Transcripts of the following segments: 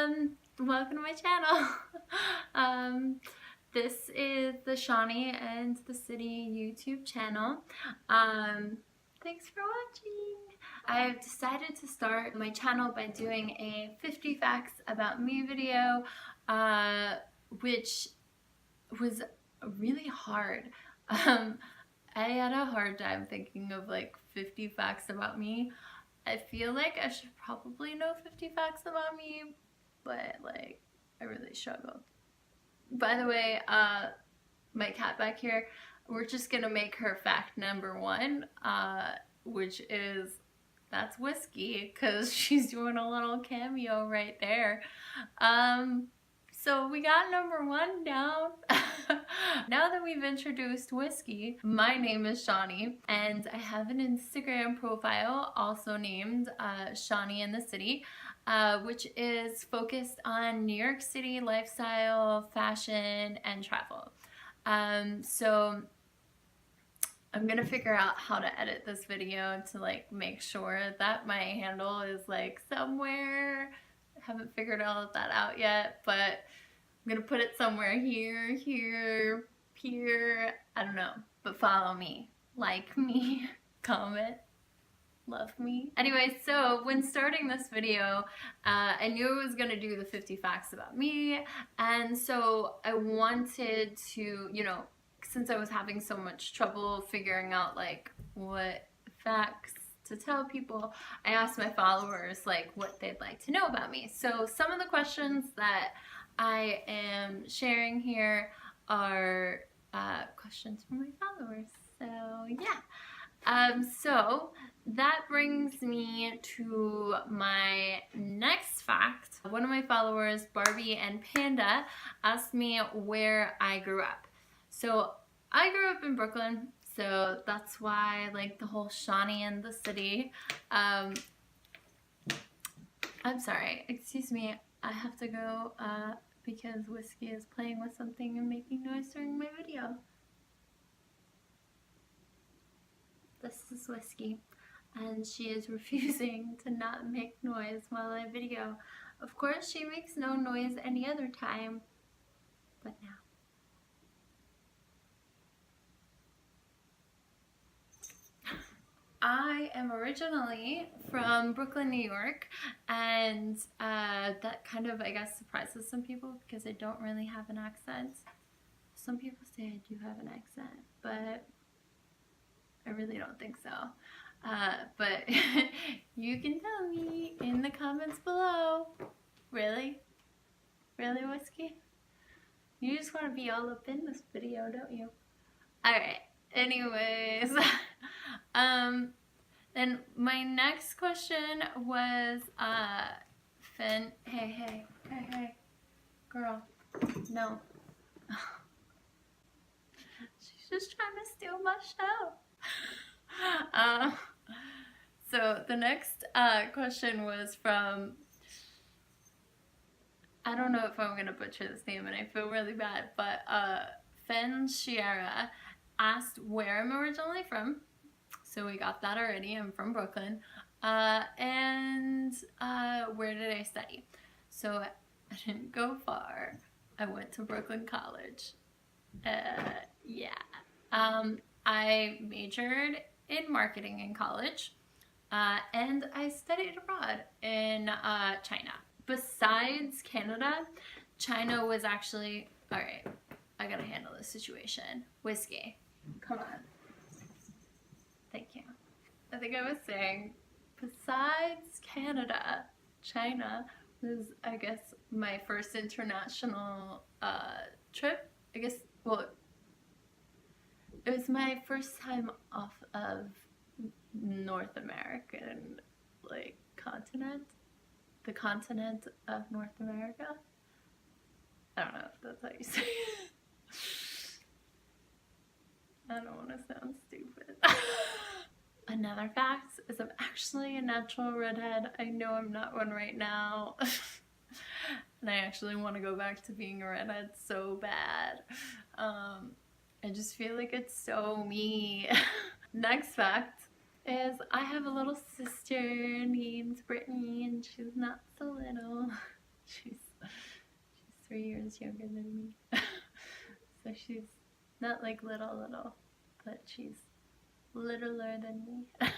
Welcome to my channel. This is the Shaunie and the City YouTube channel. Thanks for watching. I've decided to start my channel by doing a 50 facts about me video, which was really hard. I had a hard time thinking of like 50 facts about me. I feel like I should probably know 50 facts about me, but like I really struggled. By the way, my cat back here, we're just gonna make her fact number one, which is that's whiskey, because she's doing a little cameo right there. So we got number one down. Now that we've introduced whiskey, my name is Shaunie, and I have an Instagram profile also named Shaunie and the City, which is focused on New York City lifestyle, fashion, and travel. So I'm gonna figure out how to edit this video to like make sure that my handle is like somewhere. I haven't figured all of that out yet, but I'm gonna put it somewhere here, here, here. I don't know, but follow me, like me, comment, love me. Anyway, so when starting this video, I knew I was gonna do the 50 facts about me, and so I wanted to, you know, since I was having so much trouble figuring out like what facts to tell people, I asked my followers like what they'd like to know about me. So some of the questions that I am sharing here are questions from my followers. So yeah. So that brings me to my next fact. One of my followers, Barbie and Panda, asked me where I grew up. So I grew up in Brooklyn, so that's why like the whole Shaunie and the City. I'm sorry, excuse me, I have to go because Whiskey is playing with something and making noise during my video. This is Whiskey, and she is refusing to not make noise while I video. Of course, she makes no noise any other time, but now. I am originally from Brooklyn, New York, and that kind of, I guess, surprises some people because I don't really have an accent. Some people say I do have an accent, but I really don't think so. But you can tell me in the comments below. Really? Really, Whiskey? You just want to be all up in this video, don't you? Alright, anyways. Then my next question was, Finn, hey, girl, no. She's just trying to steal my show. So the next question was from, I don't know if I'm gonna butcher this name and I feel really bad, but Finn Shiera asked where I'm originally from. So we got that already. I'm from Brooklyn. And where did I study? So I didn't go far. I went to Brooklyn College. Yeah. I majored in marketing in college. And I studied abroad in China. Besides Canada, China was actually... Alright, I gotta handle this situation. Whiskey, come on. Thank you. I think I was saying, besides Canada, China was, I guess, my first international trip. I guess, well, it was my first time off of North American, like, continent. The continent of North America. I don't know if that's how you say it. I don't want to sound stupid. Another fact is I'm actually a natural redhead. I know I'm not one right now. And I actually want to go back to being a redhead so bad. I just feel like it's so me. Next fact is I have a little sister named Brittany, and she's not so little. She's 3 years younger than me. So she's not like little, but she's littler than me.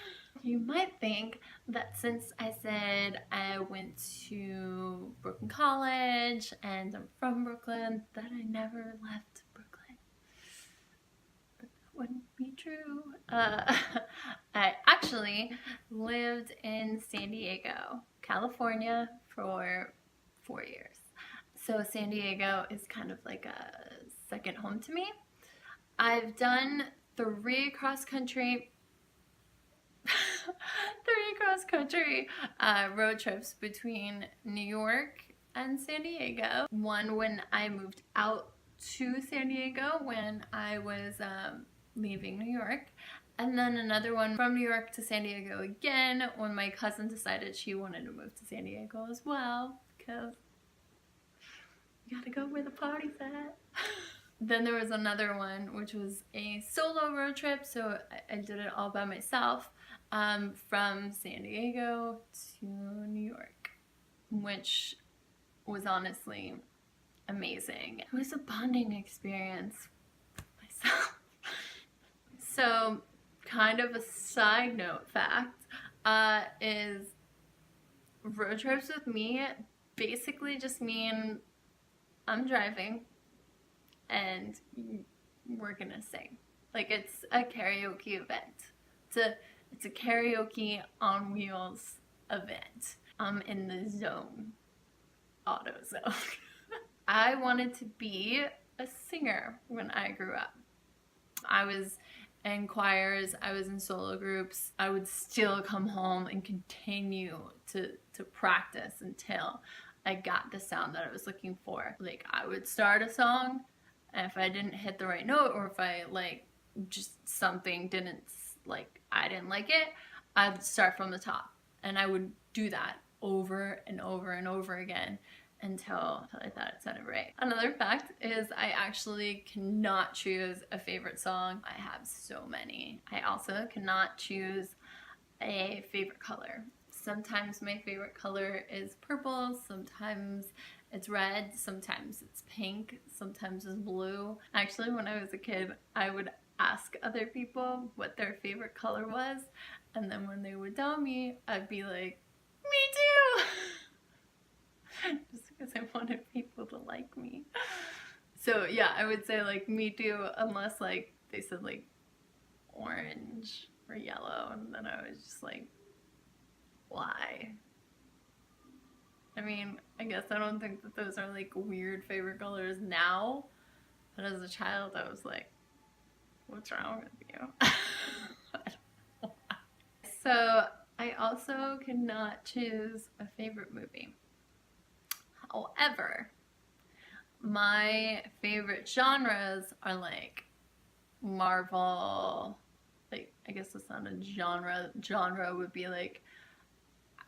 You might think that since I said I went to Brooklyn College and I'm from Brooklyn, that I never left Brooklyn. But that wouldn't be true. I actually lived in San Diego, California for 4 years. So San Diego is kind of like a second home to me. I've done 3 cross-country road trips between New York and San Diego. One when I moved out to San Diego when I was leaving New York. And then another one from New York to San Diego again when my cousin decided she wanted to move to San Diego as well, because you gotta go where the party's at. Then there was another one which was a solo road trip, so I did it all by myself, from San Diego to New York, which was honestly amazing. It was a bonding experience with myself. So kind of a side note fact is road trips with me basically just mean I'm driving and we're gonna sing. Like, it's a karaoke event. It's a karaoke on wheels event. I'm in the zone. Auto zone. I wanted to be a singer when I grew up. I was in choirs, I was in solo groups. I would still come home and continue to practice until I got the sound that I was looking for. Like, I would start a song, and if I didn't hit the right note, or if I just something didn't, I didn't like it, I'd start from the top. And I would do that over and over and over again until I thought it sounded right. Another fact is I actually cannot choose a favorite song. I have so many. I also cannot choose a favorite color. Sometimes my favorite color is purple, sometimes it's red, sometimes it's pink, sometimes it's blue. Actually, when I was a kid, I would ask other people what their favorite color was, and then when they would tell me, I'd be like, me too! Just because I wanted people to like me. So yeah, I would say me too, unless they said orange or yellow, and then I was just like, why? I mean, I guess I don't think that those are weird favorite colors now, but as a child I was like, what's wrong with you? I don't know why. So I also cannot choose a favorite movie. However, my favorite genres are Marvel, I guess it's not a genre. Genre would be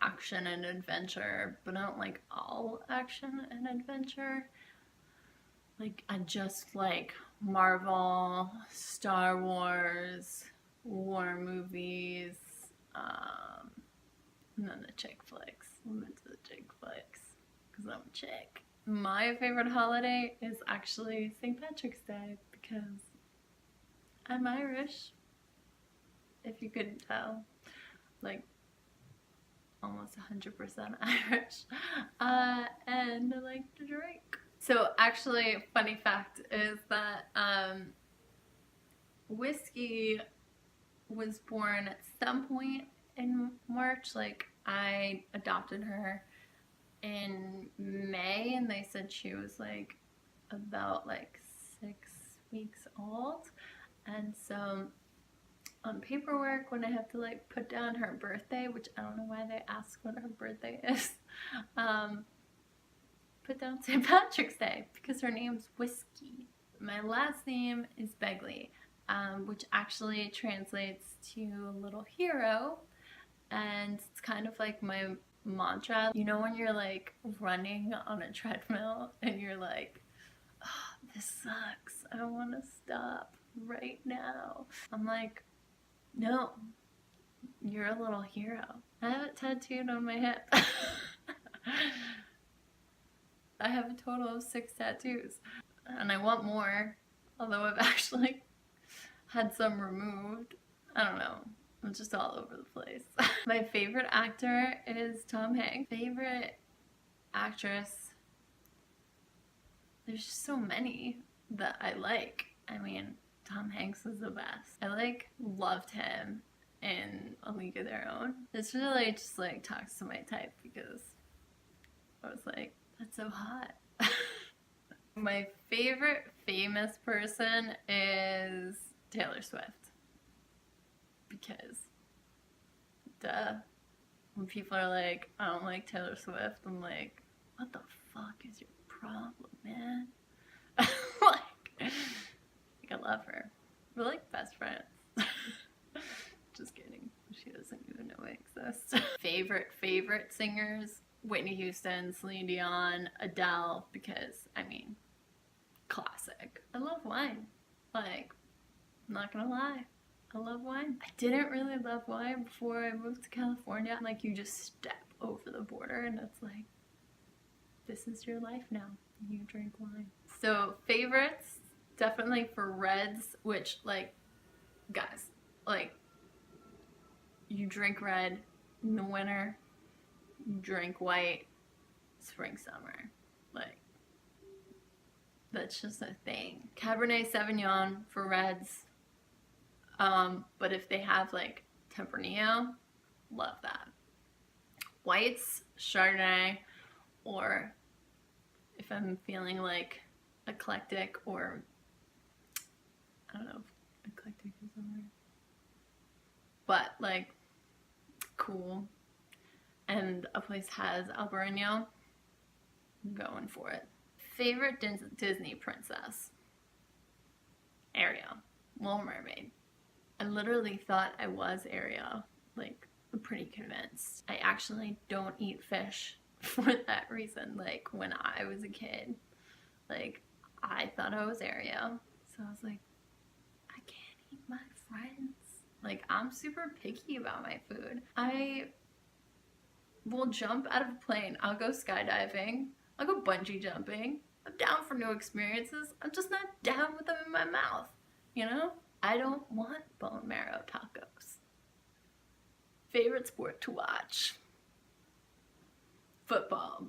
action and adventure, but I don't like all action and adventure. I just like Marvel, Star Wars, war movies, and then the chick flicks. I'm into the chick flicks because I'm a chick. My favorite holiday is actually St. Patrick's Day because I'm Irish, if you couldn't tell. Almost 100% Irish, and I like to drink. So actually, funny fact is that Whiskey was born at some point in March. I adopted her in May, and they said she was about 6 weeks old, and so on paperwork, when I have to put down her birthday, which I don't know why they ask what her birthday is, put down St. Patrick's Day because her name's Whiskey. My last name is Begley, which actually translates to little hero, and it's kind of my mantra. You know when you're running on a treadmill and you're oh, this sucks, I want to stop right now. I'm no, you're a little hero. I have it tattooed on my hip. have a total of 6 tattoos. And I want more, although I've actually had some removed. I don't know. I'm just all over the place. My favorite actor is Tom Hanks. Favorite actress? There's just so many that I like. I mean, Tom Hanks is the best. I loved him in A League of Their Own. This really just talks to my type because I was like, that's so hot. My favorite famous person is Taylor Swift. Because, duh. When people are like, I don't like Taylor Swift, I'm like, what the fuck is your problem, man? I love her. We're like best friends. Just kidding. She doesn't even know I exist. Favorite singers? Whitney Houston, Celine Dion, Adele, because, I mean, classic. I love wine. I'm not gonna lie. I love wine. I didn't really love wine before I moved to California. You just step over the border and it's like, this is your life now. You drink wine. So favorites, definitely for reds, which guys, you drink red in the winter, you drink white spring, summer. That's just a thing. Cabernet Sauvignon for reds. But if they have Tempranillo, love that. Whites, Chardonnay, or if I'm feeling eclectic, or I don't know if eclectic is the word, but cool, and a place has Albarino, I'm going for it. Favorite Disney princess? Ariel, Little Mermaid. I literally thought I was Ariel, I'm pretty convinced. I actually don't eat fish for that reason. When I was a kid, I thought I was Ariel. So I was like, I can't eat my friends. I'm super picky about my food. I will jump out of a plane. I'll go skydiving. I'll go bungee jumping. I'm down for new experiences. I'm just not down with them in my mouth, you know? I don't want bone marrow tacos. Favorite sport to watch? Football.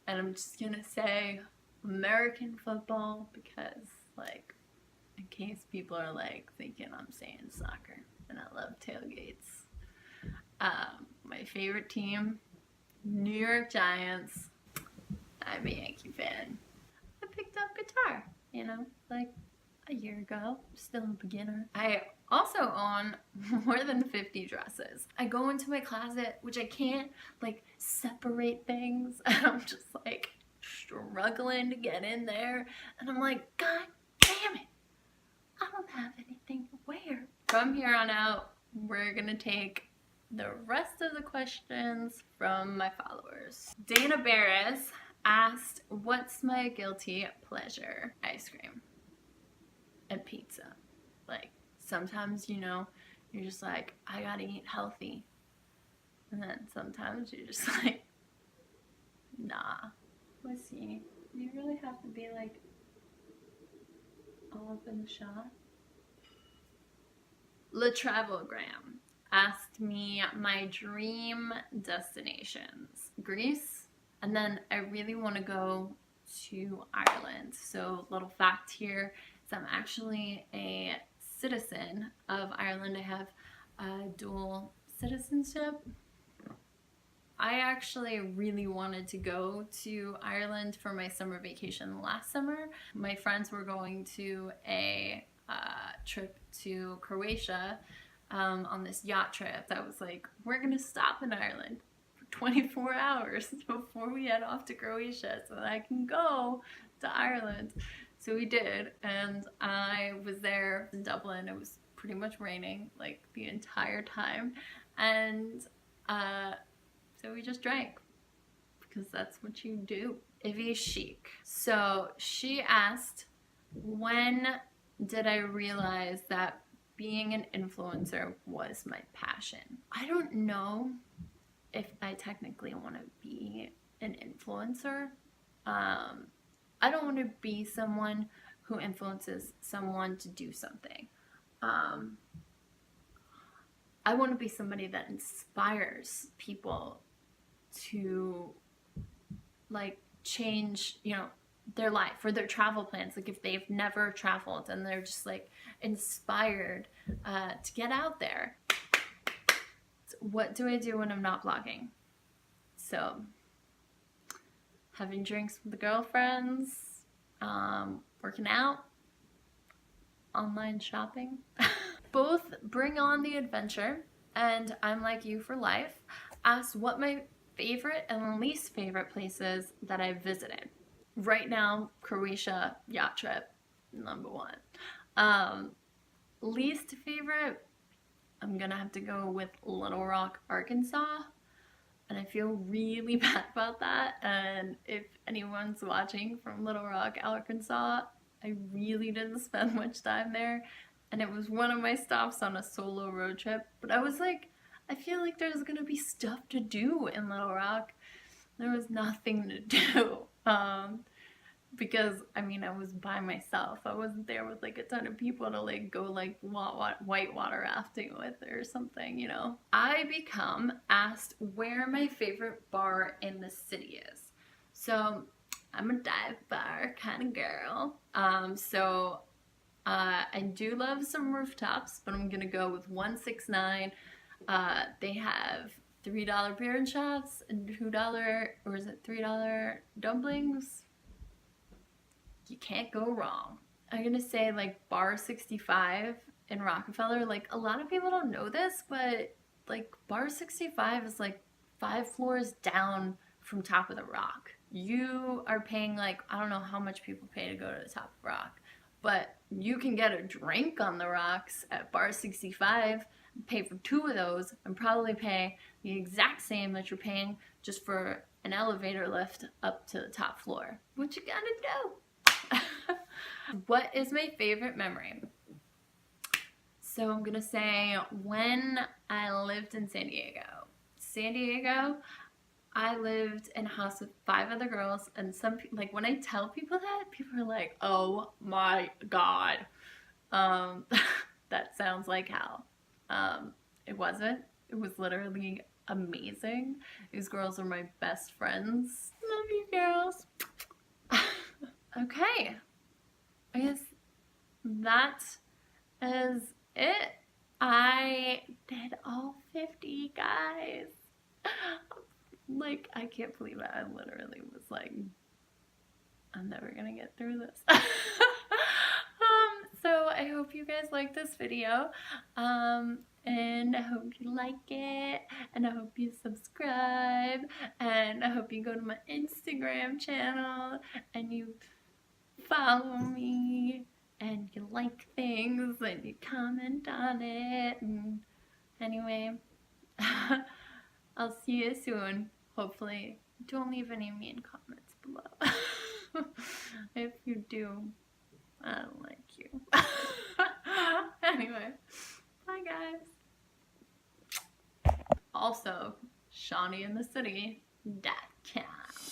And I'm just gonna say American football because, in case people are thinking I'm saying soccer, and I love tailgates. My favorite team, New York Giants. I'm a Yankee fan. I picked up guitar, a year ago. Still a beginner. I also own more than 50 dresses. I go into my closet, which I can't separate things. I'm just struggling to get in there. And I'm like, God damn it. I don't have anything to wear. From here on out, we're gonna take the rest of the questions from my followers. Dana Barris asked, what's my guilty pleasure? Ice cream and pizza. Sometimes, you're just I gotta eat healthy. And then sometimes you're just nah. Let's see. You really have to be all up in the shot. La Travelgram asked me my dream destinations. Greece, and then I really want to go to Ireland. So little fact here is I'm actually a citizen of Ireland. I have dual citizenship. I actually really wanted to go to Ireland for my summer vacation last summer. My friends were going to a trip to Croatia on this yacht trip. I was like, we're gonna stop in Ireland for 24 hours before we head off to Croatia so that I can go to Ireland. So we did, and I was there in Dublin. It was pretty much raining the entire time, and so we just drank because that's what you do. Ivy Chic. So she asked, when did I realize that being an influencer was my passion? I don't know if I technically want to be an influencer. I don't want to be someone who influences someone to do something. I want to be somebody that inspires people to like change, you know, their life or their travel plans. Like if they've never traveled and they're just like inspired to get out there. So what do I do when I'm not vlogging? So having drinks with the girlfriends, working out, online shopping. Both bring on the adventure, and I'm like you for life. Ask what my favorite and least favorite places that I've visited. Right now, Croatia yacht trip, #1. Least favorite, I'm gonna have to go with Little Rock, Arkansas. And I feel really bad about that. And if anyone's watching from Little Rock, Arkansas, I really didn't spend much time there. And it was one of my stops on a solo road trip. But I was like, I feel like there's gonna be stuff to do in Little Rock. There was nothing to do. Because, I mean, I was by myself. I wasn't there with like a ton of people to like go like whitewater rafting with or something, you know. I become asked where my favorite bar in the city is. So I'm a dive bar kind of girl. I do love some rooftops, but I'm gonna go with 169. They have $3 beer and shots and $2, or is it $3 dumplings? You can't go wrong. I'm gonna say like Bar 65 in Rockefeller. Like a lot of people don't know this, but like Bar 65 is like 5 floors down from Top of the Rock. You are paying like, I don't know how much people pay to go to the Top of the Rock, but you can get a drink on the rocks at Bar 65, pay for 2 of those, and probably pay the exact same that you're paying just for an elevator lift up to the top floor. What you gotta do? What is my favorite memory? So I'm gonna say when I lived in San Diego. San Diego, I lived in a house with 5 other girls, and some people, like when I tell people that, people are like, oh my god, that sounds like hell. It wasn't. It was literally amazing. These girls are my best friends. Love you girls. Okay, I guess that is it. I did all 50, guys. Like, I can't believe it. I literally was like, I'm never gonna get through this. So I hope you guys like this video. And I hope you like it, and I hope you subscribe, and I hope you go to my Instagram channel and you follow me and you like things and you comment on it. And anyway, I'll see you soon. Hopefully, don't leave any mean comments below. If you do, I don't like you. Anyway, bye guys. Also, Shaunieandthecity.com.